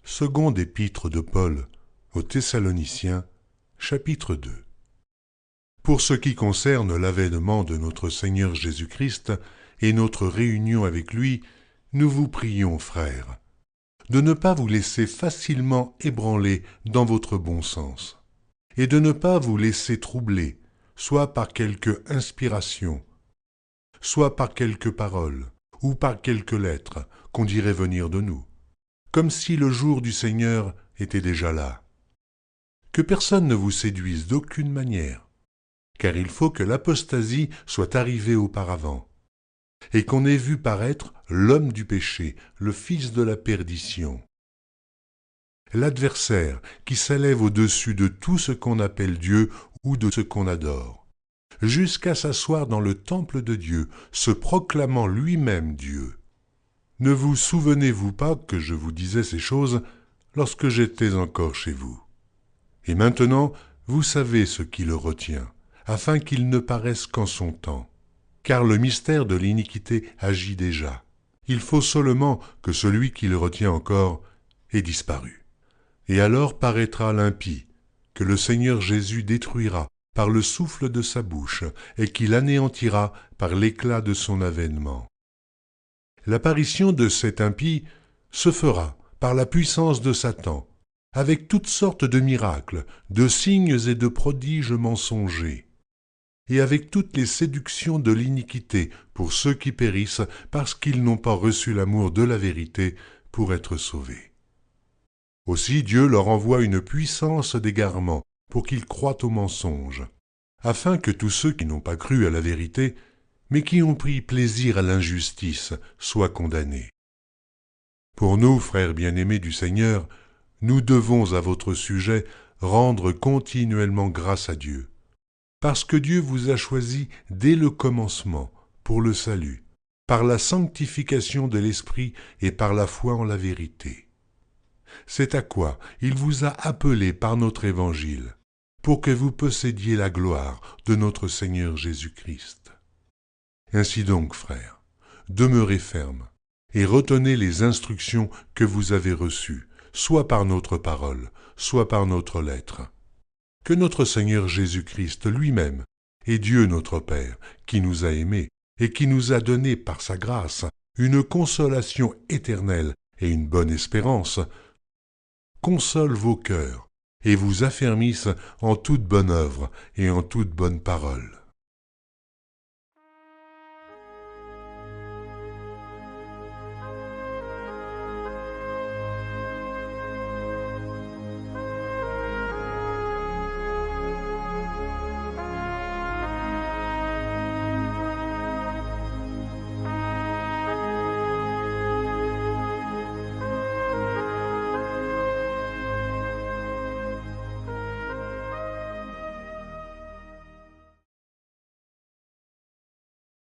Seconde épître de Paul aux Thessaloniciens, chapitre 2. Pour ce qui concerne l'avènement de notre Seigneur Jésus-Christ et notre réunion avec lui, nous vous prions, frères, de ne pas vous laisser facilement ébranler dans votre bon sens, et de ne pas vous laisser troubler, soit par quelque inspiration, soit par quelques paroles, ou par quelques lettres qu'on dirait venir de nous, comme si le jour du Seigneur était déjà là. Que personne ne vous séduise d'aucune manière, car il faut que l'apostasie soit arrivée auparavant, et qu'on ait vu paraître l'homme du péché, le fils de la perdition. L'adversaire qui s'élève au-dessus de tout ce qu'on appelle Dieu ou de ce qu'on adore, jusqu'à s'asseoir dans le temple de Dieu, se proclamant lui-même Dieu. Ne vous souvenez-vous pas que je vous disais ces choses lorsque j'étais encore chez vous? Et maintenant, vous savez ce qui le retient, afin qu'il ne paraisse qu'en son temps. Car le mystère de l'iniquité agit déjà. Il faut seulement que celui qui le retient encore ait disparu. Et alors paraîtra l'impie, que le Seigneur Jésus détruira par le souffle de sa bouche, et qu'il anéantira par l'éclat de son avènement. L'apparition de cet impie se fera par la puissance de Satan, avec toutes sortes de miracles, de signes et de prodiges mensongers, et avec toutes les séductions de l'iniquité pour ceux qui périssent parce qu'ils n'ont pas reçu l'amour de la vérité pour être sauvés. Aussi Dieu leur envoie une puissance d'égarement pour qu'ils croient au mensonge, afin que tous ceux qui n'ont pas cru à la vérité, mais qui ont pris plaisir à l'injustice, soient condamnés. Pour nous, frères bien-aimés du Seigneur, nous devons à votre sujet rendre continuellement grâce à Dieu, parce que Dieu vous a choisi dès le commencement pour le salut, par la sanctification de l'Esprit et par la foi en la vérité. C'est à quoi il vous a appelé par notre évangile, pour que vous possédiez la gloire de notre Seigneur Jésus-Christ. Ainsi donc, frères, demeurez fermes et retenez les instructions que vous avez reçues, soit par notre parole, soit par notre lettre. Que notre Seigneur Jésus-Christ lui-même, et Dieu notre Père, qui nous a aimés et qui nous a donné par sa grâce une consolation éternelle et une bonne espérance, console vos cœurs et vous affermisse en toute bonne œuvre et en toute bonne parole.